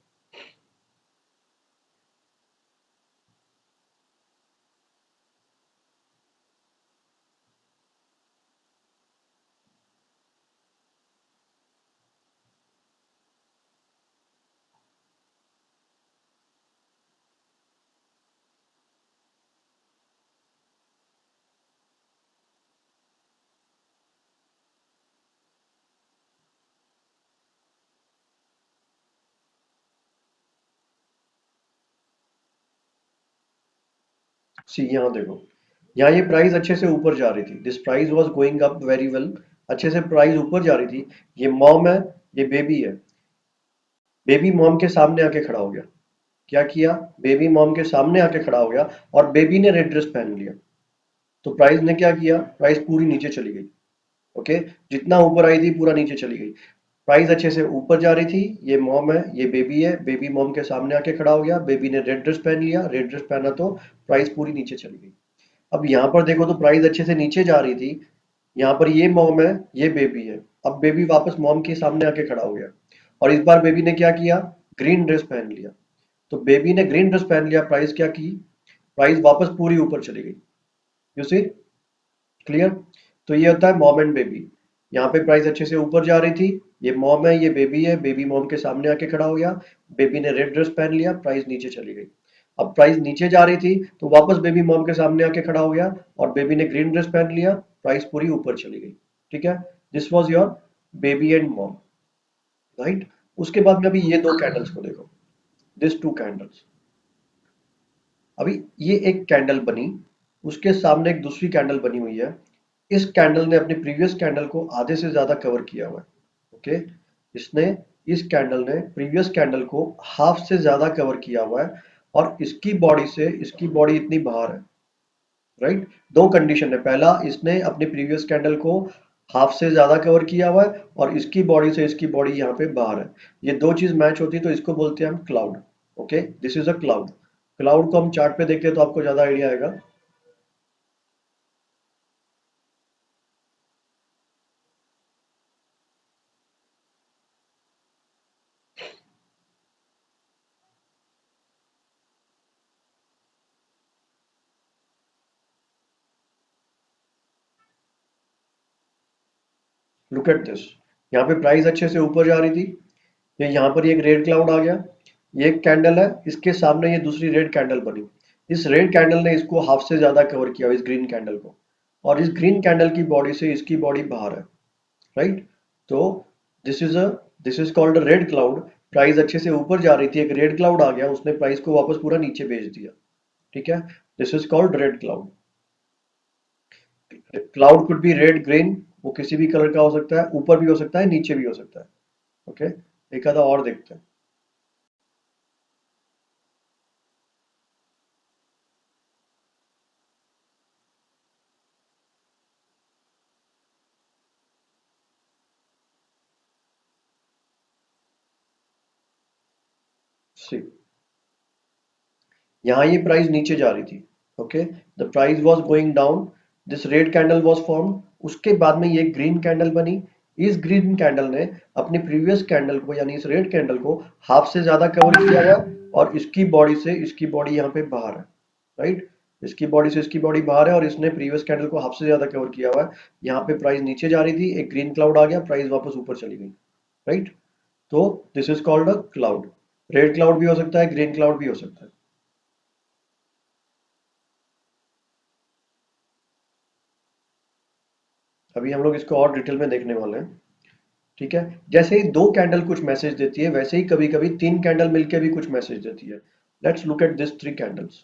सी यहाँ देखो, यहाँ ये प्राइस अच्छे से ऊपर जा रही थी, this price was going up very well, अच्छे से प्राइस ऊपर जा रही थी। ये मॉम है, ये बेबी है, बेबी मॉम के सामने आके खड़ा हो गया। क्या किया, बेबी मॉम के सामने आके खड़ा हो गया, और बेबी ने रेड ड्रेस पहन लिया। तो प्राइस ने क्या किया, प्राइस पूरी नीचे चली गई। ओके, जितना ऊपर आई थी पूरा नीचे चली गई। प्राइस अच्छे से ऊपर जा रही थी, ये मॉम है, ये बेबी है, बेबी मॉम के सामने आके खड़ा हो गया, बेबी ने रेड ड्रेस पहन लिया, रेड ड्रेस पहना तो प्राइस पूरी नीचे चली गई। अब यहाँ पर देखो तो प्राइस अच्छे से नीचे जा रही थी, यहाँ पर ये मॉम है, ये बेबी है, अब बेबी वापस मॉम के सामने आके खड़ा हो गया, और इस बार बेबी ने क्या किया, ग्रीन ड्रेस पहन लिया। तो बेबी ने ग्रीन ड्रेस पहन लिया, प्राइस क्या की, प्राइस वापस पूरी ऊपर चली गई। You see, clear. तो ये होता है मॉम एंड बेबी। यहाँ पे प्राइस अच्छे से ऊपर जा रही थी, ये मॉम है, ये बेबी है, बेबी मॉम के सामने आके खड़ा हो गया, बेबी ने रेड ड्रेस पहन लिया, प्राइस नीचे चली गई। अब प्राइस नीचे जा रही थी तो वापस बेबी मॉम के सामने आके खड़ा हो गया, और बेबी ने ग्रीन ड्रेस पहन लिया, प्राइस पूरी ऊपर चली गई। ठीक है, this was your baby and mom. Right, उसके बाद में अभी ये दो कैंडल्स को देखो, दिस टू कैंडल्स। अभी ये एक कैंडल बनी, उसके सामने एक दूसरी कैंडल बनी हुई है, इस कैंडल ने अपनी प्रीवियस कैंडल को आधे से ज्यादा कवर किया हुआ है। ओके, इसने इस कैंडल ने प्रीवियस कैंडल को हाफ से ज्यादा कवर किया हुआ है और इसकी बॉडी से इसकी बॉडी इतनी बाहर है, राइट। दो कंडीशन है, पहला इसने अपने प्रीवियस कैंडल को हाफ से ज्यादा कवर किया हुआ है और इसकी बॉडी से इसकी बॉडी यहाँ पे बाहर है। ये दो चीज मैच होती है तो इसको बोलते हैं हम cloud. Okay, this is a cloud. Cloud को हम चार्ट पे देखते हैं तो आपको ज्यादा आइडिया आएगा। लुक एट दिस, यहाँ पे प्राइस अच्छे से ऊपर जा रही थी, ये यहाँ पर एक रेड क्लाउड आ गया, ये एक कैंडल है, इसके सामने ये दूसरी रेड कैंडल बनी। इस रेड कैंडल ने इसको हाफ से ज्यादा कवर किया इस ग्रीन कैंडल को, और इस ग्रीन कैंडल की बॉडी से इसकी बॉडी बाहर है, राइट। तो this is a this is called red cloud. Price अच्छे से ऊपर जा रही थी, एक रेड क्लाउड आ गया, उसने प्राइस को वापस पूरा नीचे भेज दिया, ठीक है। This is called red cloud. Cloud could be red, green, वो किसी भी कलर का हो सकता है, ऊपर भी हो सकता है, नीचे भी हो सकता है। ओके, एक आधा और देखते हैं। सी, यहाँ ये प्राइस नीचे जा रही थी। Okay, the price was going down, this red candle was form, उसके बाद में ये ग्रीन कैंडल बनी। इस ग्रीन कैंडल ने अपनी प्रीवियस कैंडल को यानी इस रेड कैंडल को हाफ से ज्यादा कवर किया हुआ है और इसकी बॉडी से इसकी बॉडी यहाँ पे बाहर है, राइट। इसकी बॉडी से इसकी बॉडी बाहर है और इसने प्रीवियस कैंडल को हाफ से ज्यादा कवर किया हुआ है। यहाँ पे प्राइस नीचे जा रही थी, एक ग्रीन क्लाउड आ गया, प्राइस वापस ऊपर चली गई, राइट। तो this is called a cloud. Red cloud भी हो सकता है, ग्रीन क्लाउड भी हो सकता है। अभी हम लोग इसको और डिटेल में देखने वाले हैं, ठीक है। जैसे ही दो कैंडल कुछ मैसेज देती है, वैसे ही कभी कभी तीन कैंडल मिलकर भी कुछ मैसेज देती है। Let's look at this three candles.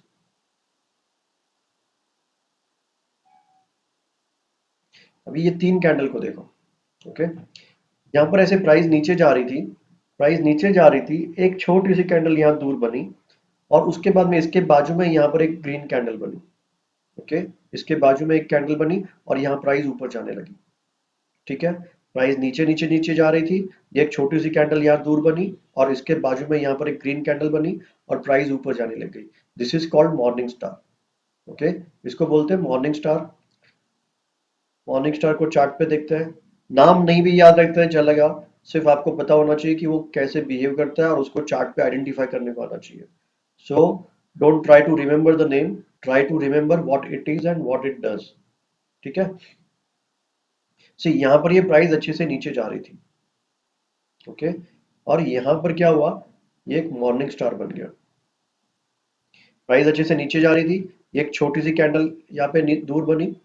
अभी ये तीन कैंडल को देखो, ओके। यहाँ पर ऐसे प्राइस नीचे जा रही थी, प्राइस नीचे जा रही थी, एक छोटी सी कैंडल यहाँ दूर बनी और उसके बाद में इसके बाजू में यहाँ पर एक ग्रीन कैंडल बनी, ओके। इसके बाजू में एक कैंडल बनी और यहाँ प्राइस ऊपर जाने लगी, ठीक है। प्राइस नीचे नीचे नीचे जा रही थी, ये एक छोटी सी कैंडल यहाँ दूर बनी और इसके बाजू में यहाँ पर एक ग्रीन कैंडल बनी और प्राइस ऊपर जाने लग गई। This is called morning star, okay. इसको बोलते हैं मॉर्निंग स्टार। मॉर्निंग स्टार को चार्ट पे देखते हैं, नाम नहीं भी याद रखते हैं चलेगा, सिर्फ आपको पता होना चाहिए कि वो कैसे बिहेव करता है और उसको चार्ट पे आइडेंटिफाई करने को आना चाहिए। So don't try to remember the name, try to remember what it is and what it does, ठीक है। सो यहाँ पर ये प्राइस अच्छे से नीचे जा रही थी, ओके। और यहाँ पर क्या हुआ, ये एक मॉर्निंग स्टार बन गया। प्राइस अच्छे से नीचे जा रही थी, एक छोटी सी कैंडल यहाँ पे दूर बनी,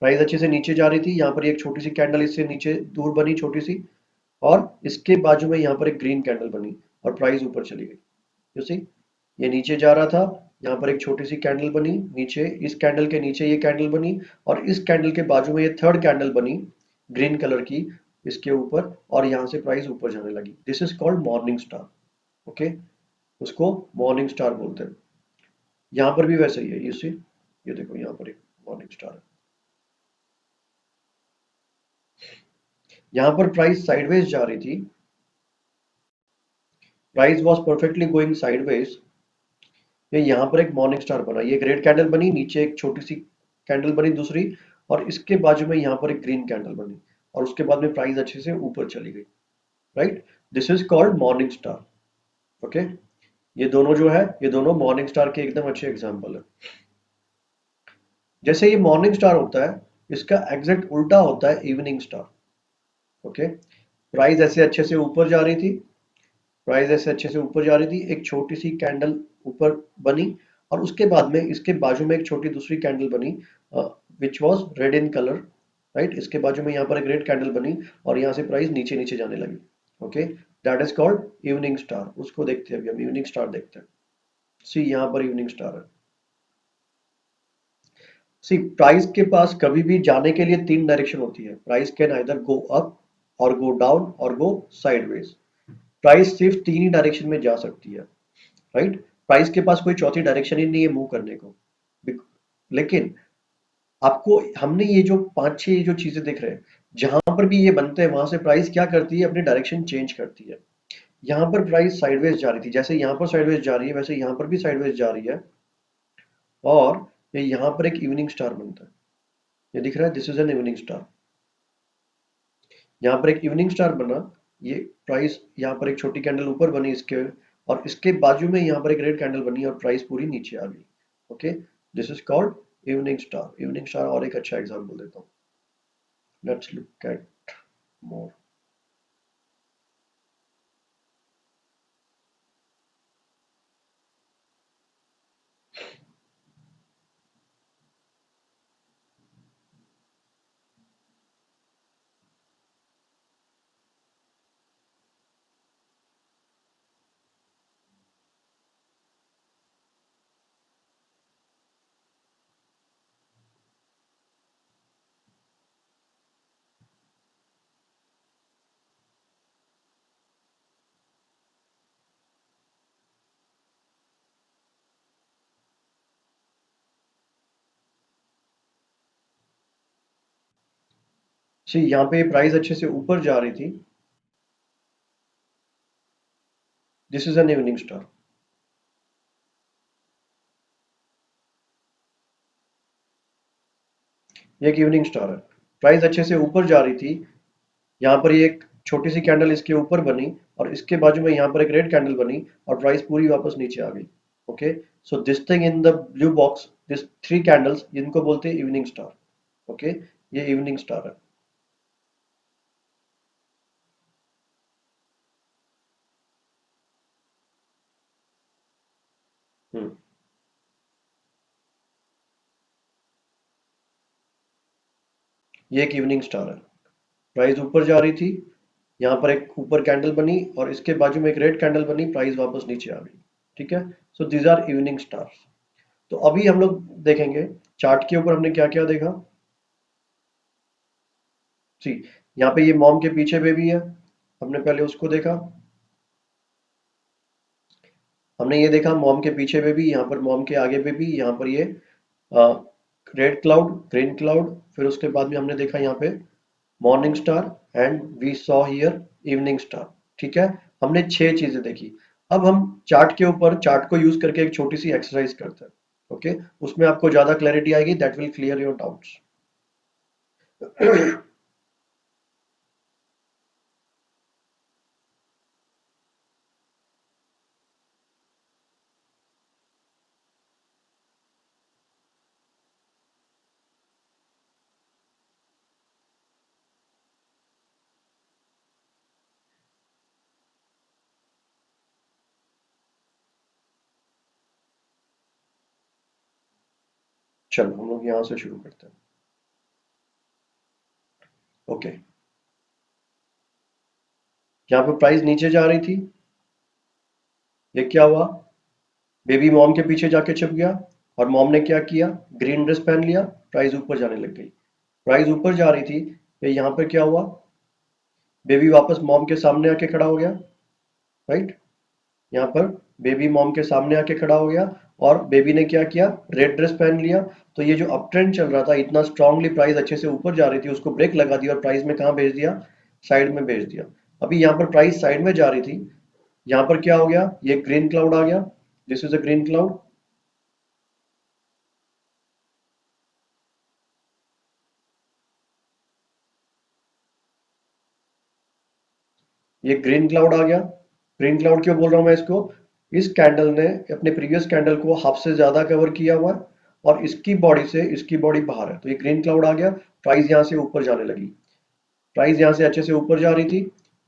प्राइस अच्छे से नीचे जा रही थी, यहाँ पर एक छोटी सी कैंडल इससे नीचे दूर बनी छोटी सी, और इसके बाजू में यहाँ पर एक ग्रीन कैंडल बनी और प्राइस ऊपर चली गई। यू सी, ये नीचे जा रहा था, यहाँ पर एक छोटी सी कैंडल बनी नीचे, इस कैंडल के नीचे ये कैंडल बनी और इस कैंडल के बाजू में ये थर्ड कैंडल बनी ग्रीन कलर की इसके ऊपर, और यहाँ से प्राइस ऊपर जाने लगी। This is called morning star, okay. उसको मॉर्निंग स्टार बोलते हैं। यहाँ पर भी वैसे ही है, यू सी, ये देखो यहाँ पर एक मॉर्निंग स्टार है। यहाँ पर प्राइस साइडवेज जा रही थी, price was perfectly going sideways, ये यहाँ पर एक मॉर्निंग स्टार बना, ये एक रेड कैंडल बनी, नीचे एक छोटी सी कैंडल बनी दूसरी, और इसके बाजू में यहाँ पर एक ग्रीन कैंडल बनी और उसके बाद में प्राइस अच्छे से ऊपर चली गई, right. This is called morning star, okay. ये दोनों जो है, ये दोनों मॉर्निंग स्टार के एकदम अच्छे एग्जाम्पल है। जैसे ये मॉर्निंग स्टार होता है, इसका एग्जैक्ट उल्टा होता है इवनिंग स्टार, ओके। प्राइस ऐसे अच्छे से ऊपर जा रही थी, प्राइस ऐसे अच्छे से ऊपर जा रही थी, एक छोटी सी कैंडल ऊपर बनी और उसके बाद में इसके बाजू में एक छोटी दूसरी कैंडल बनी which was red in colour, right. इसके बाजू में यहाँ पर एक रेड कैंडल बनी और यहाँ से प्राइस नीचे नीचे जाने लगी, okay. That is called evening star. उसको देखते हैं, अभी हम इवनिंग स्टार देखते हैं। सी, यहाँ पर इवनिंग स्टार है। सी प्राइस के पास कभी भी जाने के लिए तीन डायरेक्शन होती है। Price can either go up और गो डाउन और गो साइडवेज। प्राइस सिर्फ तीन ही डायरेक्शन में जा सकती है, राइट। प्राइस के पास कोई चौथी डायरेक्शन ही नहीं है मूव करने को। लेकिन आपको हमने ये जो पांच छह जो चीजें दिख रहे हैं, जहां पर भी ये बनते हैं वहां से प्राइस क्या करती है, अपनी डायरेक्शन चेंज करती है। यहाँ पर प्राइस साइडवेज जा रही थी, जैसे यहाँ पर साइडवेज जा रही है वैसे यहाँ पर भी साइडवेज जा रही है, और ये यहाँ पर एक इवनिंग स्टार बनता है। ये दिख रहा है, this is an evening star. यहाँ पर एक इवनिंग स्टार बना, ये प्राइस यहाँ पर एक छोटी कैंडल ऊपर बनी इसके, और इसके बाजू में यहाँ पर एक रेड कैंडल बनी और प्राइस पूरी नीचे आ गई। Okay, this is called evening star. Evening star और एक अच्छा एग्जांपल देता हूँ। लेट्स लुक एट मोर। सी यहाँ पे प्राइस अच्छे से ऊपर जा रही थी, this is an evening star. ये एक इवनिंग स्टार है। प्राइस अच्छे से ऊपर जा रही थी, यहाँ पर ये एक छोटी सी कैंडल इसके ऊपर बनी और इसके बाजू में यहाँ पर एक रेड कैंडल बनी और प्राइस पूरी वापस नीचे आ गई। Okay, so this thing in the blue box, this three candles, इनको बोलते हैं इवनिंग स्टार। ओके, ये इवनिंग स्टार है। हम्म, ये एक इवनिंग स्टार है। प्राइस ऊपर जा रही थी, यहाँ पर एक ऊपर कैंडल बनी और इसके बाजू में एक रेड कैंडल बनी, प्राइस वापस नीचे आ गई। ठीक है, so these are evening stars. तो अभी हम लोग देखेंगे चार्ट के ऊपर हमने क्या क्या देखा। सी, यहाँ पे ये मॉम के पीछे बेबी है, हमने पहले उसको देखा। हमने ये देखा मॉम के पीछे बेबी, यहाँ पर मॉम के आगे बेबी, यहाँ पर ये रेड क्लाउड, ग्रीन क्लाउड, फिर उसके बाद में हमने देखा यहाँ पे morning star and we saw here evening star. ठीक है, हमने छह चीजें देखी। अब हम चार्ट के ऊपर चार्ट को यूज करके एक छोटी सी एक्सरसाइज करते हैं। ओके, उसमें आपको ज्यादा क्लैरिटी आएगी, that will clear your doubts. चलो हम लोग यहां से शुरू करते हैं। ओके, यहाँ पे प्राइस नीचे जा रही थी, ये क्या हुआ, बेबी मॉम के पीछे जाके छिप गया और मॉम ने क्या किया, ग्रीन ड्रेस पहन लिया, प्राइस ऊपर जाने लग गई। प्राइस ऊपर जा रही थी, ये यहाँ पर क्या हुआ, बेबी वापस मॉम के सामने आके खड़ा हो गया, राइट। यहाँ पर बेबी मॉम के सामने आके खड़ा हो गया और बेबी ने क्या किया, रेड ड्रेस पहन लिया। तो ये जो अप ट्रेंड चल रहा था, इतना स्ट्रांगली प्राइस अच्छे से ऊपर जा रही थी, उसको ब्रेक लगा दिया और प्राइस में कहाँ भेज दिया, साइड में भेज दिया। अभी यहाँ पर प्राइस साइड में जा रही थी, यहाँ पर क्या हो गया, ये ग्रीन क्लाउड आ गया, this is a green cloud. ये ग्रीन क्लाउड आ गया। ग्रीन क्लाउड क्यों बोल रहा हूं मैं इसको, इस कैंडल ने अपने प्रीवियस कैंडल को हाफ से ज्यादा कवर किया हुआ है और इसकी बॉडी से इसकी बॉडी बाहर है, तो ये ग्रीन क्लाउड आ गया। प्राइस यहां से ऊपर जाने लगी, प्राइस यहां से अच्छे से ऊपर जा रही थी,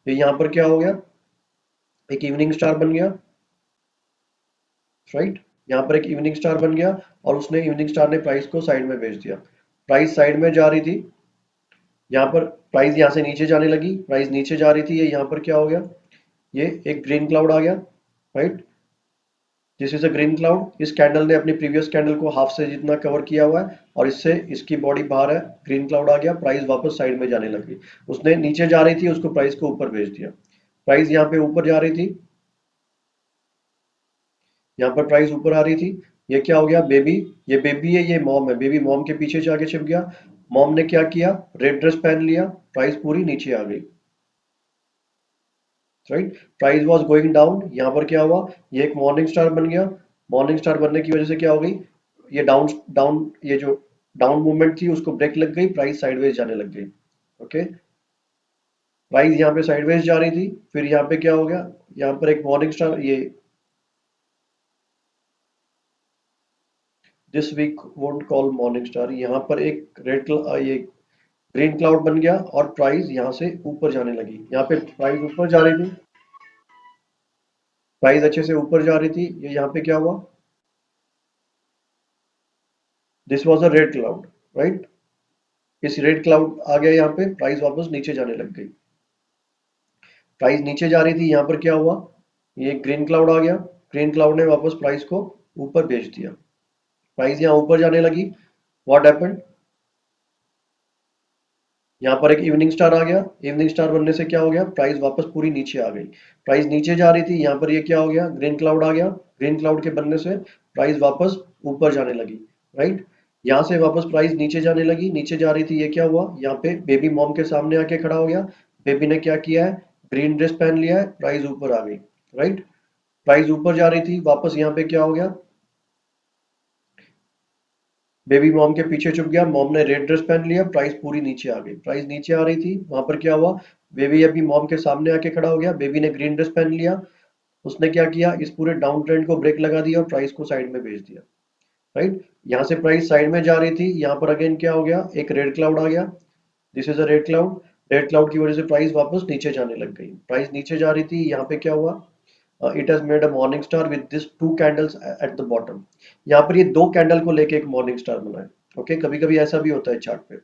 ये यहां पर क्या हो गया, एक इवनिंग स्टार बन गया, राइट। यहाँ पर एक इवनिंग स्टार बन गया और उसने इवनिंग स्टार ने प्राइस को साइड में भेज दिया। प्राइस साइड में जा रही थी, यहाँ पर प्राइस यहाँ से नीचे जाने लगी, प्राइस नीचे जा रही थी, ये यहाँ पर क्या हो गया, ये एक ग्रीन क्लाउड आ गया, right. This is a green cloud. इस कैंडल ने अपनी प्रीवियस कैंडल को हाफ से जितना कवर किया हुआ है और इससे इसकी बॉडी बाहर है, ग्रीन क्लाउड आ गया, प्राइस वापस साइड में जाने लगी। उसने नीचे जा रही थी, उसको प्राइस को ऊपर भेज दिया। प्राइस यहाँ पे ऊपर जा रही थी, यहाँ पर प्राइस ऊपर आ रही थी। ये क्या हो गया, बेबी, ये बेबी है, ये मॉम है, बेबी मॉम के पीछे जाके छिप गया। मॉम ने क्या किया, रेड ड्रेस पहन लिया, प्राइस पूरी नीचे आ गई, right. Price was going down, यहाँ पर क्या हुआ, ये एक मॉर्निंग स्टार बन गया। मॉर्निंग स्टार बनने की वजह से क्या हो गई, ये डाउन डाउन ये जो डाउन मूवमेंट थी उसको ब्रेक लग गई, प्राइस साइडवेज जाने लग गई। ओके, प्राइस यहाँ पे साइडवेज जा रही थी, फिर यहाँ पे क्या हो गया, यहाँ पर एक मॉर्निंग स्टार, ये this week won't call morning star, यहाँ पर एक ये ग्रीन क्लाउड बन गया और प्राइस यहाँ से ऊपर जाने लगी। यहाँ पे प्राइस ऊपर जा रही थी, प्राइस अच्छे से ऊपर जा रही थी, ये यहाँ पे क्या हुआ, this was a red cloud, right. इस रेड क्लाउड आ गया, यहाँ पे प्राइस वापस नीचे जाने लग गई। प्राइस नीचे जा रही थी, यहाँ पर क्या हुआ, ये ग्रीन क्लाउड आ गया, ग्रीन क्लाउड ने वापस प्राइस को ऊपर भेज दिया, प्राइस यहाँ ऊपर जाने लगी। व्हाट हैपेंड, यहाँ पर एक इवनिंग स्टार आ गया, इवनिंग स्टार बनने से क्या हो गया, प्राइस वापस पूरी नीचे आ गई। प्राइस नीचे जा रही थी, यहाँ पर ये क्या हो गया, ग्रीन क्लाउड आ गया, ग्रीन क्लाउड के बनने से प्राइस वापस ऊपर जाने लगी, राइट। यहाँ से वापस प्राइस नीचे जाने लगी, नीचे जा रही थी, ये क्या हुआ, यहाँ पे बेबी मॉम के सामने आके खड़ा हो गया। बेबी ने क्या किया है, ग्रीन ड्रेस पहन लिया है, प्राइस ऊपर आ गई, राइट। प्राइस ऊपर जा रही थी, वापस यहाँ पे क्या हो गया, बेबी मॉम के पीछे छुप गया, मॉम ने रेड ड्रेस पहन लिया, प्राइस पूरी नीचे आ गई। प्राइस नीचे आ रही थी, वहां पर क्या हुआ, बेबी अभी मॉम के सामने आके खड़ा हो गया, बेबी ने ग्रीन ड्रेस पहन लिया, उसने क्या किया, इस पूरे डाउन ट्रेंड को ब्रेक लगा दिया और प्राइस को साइड में भेज दिया, राइट। यहाँ से प्राइस साइड में जा रही थी, यहाँ पर अगेन क्या हो गया, एक रेड क्लाउड आ गया, this is a red cloud. Red cloud की वजह से प्राइस वापस नीचे जाने लग गई, प्राइस नीचे जा रही थी, यहाँ पे क्या हुआ, it has made a morning star with this two candles at the bottom. यहाँ पर ये दो कैंडल को लेके एक मॉर्निंग स्टार बना है। ओके, कभी कभी ऐसा भी होता है चार्ट पे।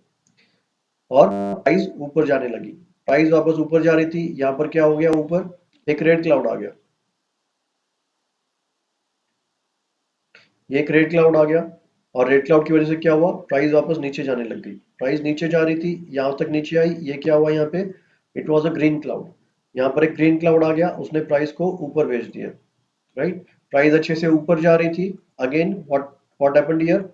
और प्राइस ऊपर जाने लगी, प्राइस वापस ऊपर जा रही थी, यहाँ पर क्या हो गया, ऊपर एक रेड क्लाउड आ गया, ये एक रेड क्लाउड आ गया और रेड क्लाउड की वजह से क्या हुआ, प्राइस वापस नीचे जाने लग गई। प्राइस नीचे जा रही थी, यहाँ तक नीचे आई, ये क्या हुआ, यहाँ पे it was a green cloud, यहाँ पर एक ग्रीन क्लाउड आ गया, उसने प्राइस को ऊपर भेज दिया, राइट। प्राइस अच्छे से ऊपर जा रही थी, again what what happened here,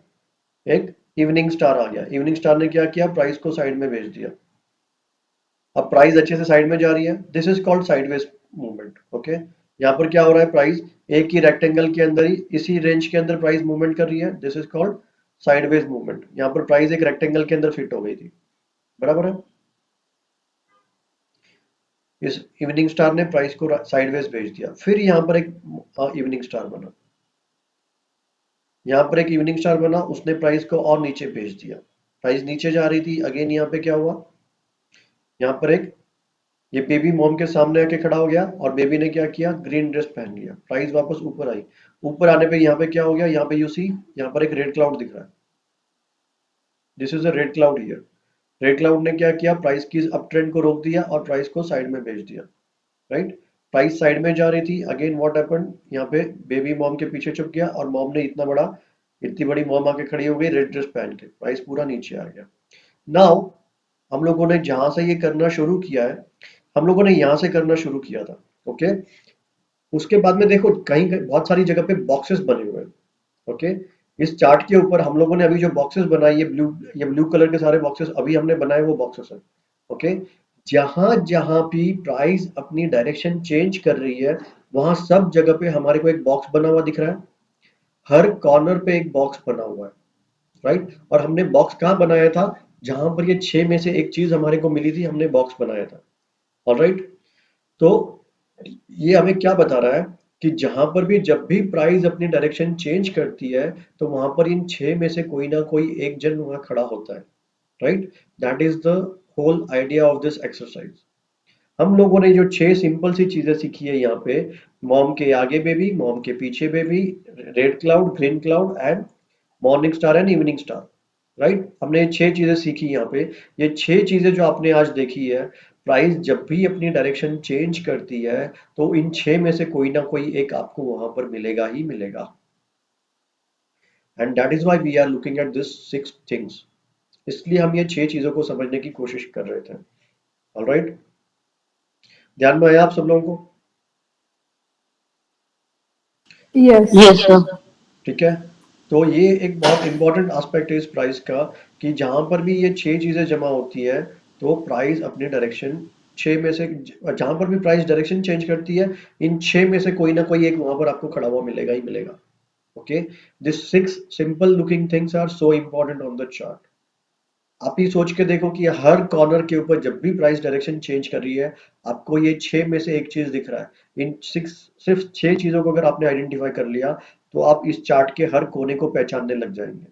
एक इवनिंग स्टार आ गया, इवनिंग स्टार ने क्या किया, प्राइस को साइड में भेज दिया। अब प्राइस अच्छे से साइड में जा रही है, this is called sideways movement. Okay, यहाँ पर क्या हो रहा है, प्राइस एक ही रेक्टेंगल के अंदर ही इसी रेंज के अंदर प्राइस मूवमेंट कर रही है, this is called sideways movement. यहाँ पर प्राइस एक रेक्टेंगल के अंदर फिट हो गई थी, बराबर है। इस इवनिंग स्टार ने प्राइस को साइडवेज भेज दिया, फिर यहाँ पर एक इवनिंग स्टार बना, यहाँ पर एक इवनिंग स्टार बना, उसने प्राइस को और नीचे भेज दिया, प्राइस नीचे जा रही थी, अगेन यहाँ पे क्या हुआ, यहाँ पर एक ये बेबी मॉम के सामने आके खड़ा हो गया और बेबी ने क्या किया, ग्रीन ड्रेस पहन लिया, प्राइस वापस ऊपर आई। ऊपर आने पे यहाँ पे क्या हो गया, यहाँ पे यू सी, यहाँ पर एक रेड क्लाउड दिख रहा है, this is a red cloud here. Red cloud ने क्या किया, प्राइस की अप ट्रेंड को रोक दिया और प्राइस को साइड में भेज दिया, राइट। प्राइस साइड में जा रही थी, अगेन व्हाट हैपेंड, यहाँ पे बेबी मॉम के पीछे छुप गया और मॉम ने इतनी बड़ी मॉम आके खड़ी हो गई रेड ड्रेस पहन के, प्राइस पूरा नीचे आ गया। नाउ हम लोगों ने जहां से ये करना शुरू किया है, हम लोगों ने यहाँ से करना शुरू किया था, ओके। उसके बाद में देखो कहीं कहीं बहुत सारी जगह पे बॉक्सेस बने हुए हैं, ओके। इस चार्ट के ऊपर हम लोगों ने अभी जो बॉक्सेस बनाए, ये ब्लू कलर के सारे बॉक्सेस अभी हमने बनाए, वो बॉक्सेस हैं, ओके। जहां जहां भी प्राइस अपनी डायरेक्शन चेंज कर रही है, वहां सब जगह पे हमारे को एक बॉक्स बना हुआ दिख रहा है, हर कॉर्नर पे एक बॉक्स बना हुआ है, राइट। और हमने बॉक्स कहाँ बनाया था, जहां पर ये 6 में से एक चीज हमारे को मिली थी, हमने बॉक्स बनाया था, ऑलराइट। तो ये हमें क्या बता रहा है कि जहां पर भी जब भी प्राइस अपनी डायरेक्शन चेंज करती है, तो वहां पर इन 6 में से कोई ना कोई एक जन वहां खड़ा होता है, right. That is the whole idea of this exercise. हम लोगों ने जो 6 सिंपल सी चीजें सीखी है यहाँ पे, मॉम के आगे बेबी, मॉम के पीछे baby, red cloud, green cloud and morning star and evening star, right. हमने ये 6 चीजें सीखी यहाँ पे। ये 6 चीजें जो आपने आज देखी है, प्राइस जब भी अपनी डायरेक्शन चेंज करती है तो इन 6 में से कोई ना कोई एक आपको वहां पर मिलेगा ही मिलेगा। And that is why we are looking at this 6 things. इसलिए हम ये 6 चीजों को समझने की कोशिश कर रहे थे। ऑलराइट, ध्यान में आया आप सब लोगों को? Yes. Yes sir. ठीक है, तो ये एक बहुत इंपॉर्टेंट एस्पेक्ट है इस प्राइस का कि जहां पर भी ये 6 चीजें जमा होती है तो प्राइस अपने डायरेक्शन 6 में से जहां पर भी प्राइस डायरेक्शन चेंज करती है इन 6 में से कोई ना कोई एक वहां पर आपको खड़ा हुआ मिलेगा ही मिलेगा। Okay, this 6 simple looking things are so important on the chart. आप ही सोच के देखो कि हर कॉर्नर के ऊपर जब भी प्राइस डायरेक्शन चेंज कर रही है आपको ये 6 में से एक चीज दिख रहा है। इन 6 सिर्फ 6 चीजों को अगर आपने आइडेंटिफाई कर लिया तो आप इस चार्ट के हर कोने को पहचानने लग जाएंगे।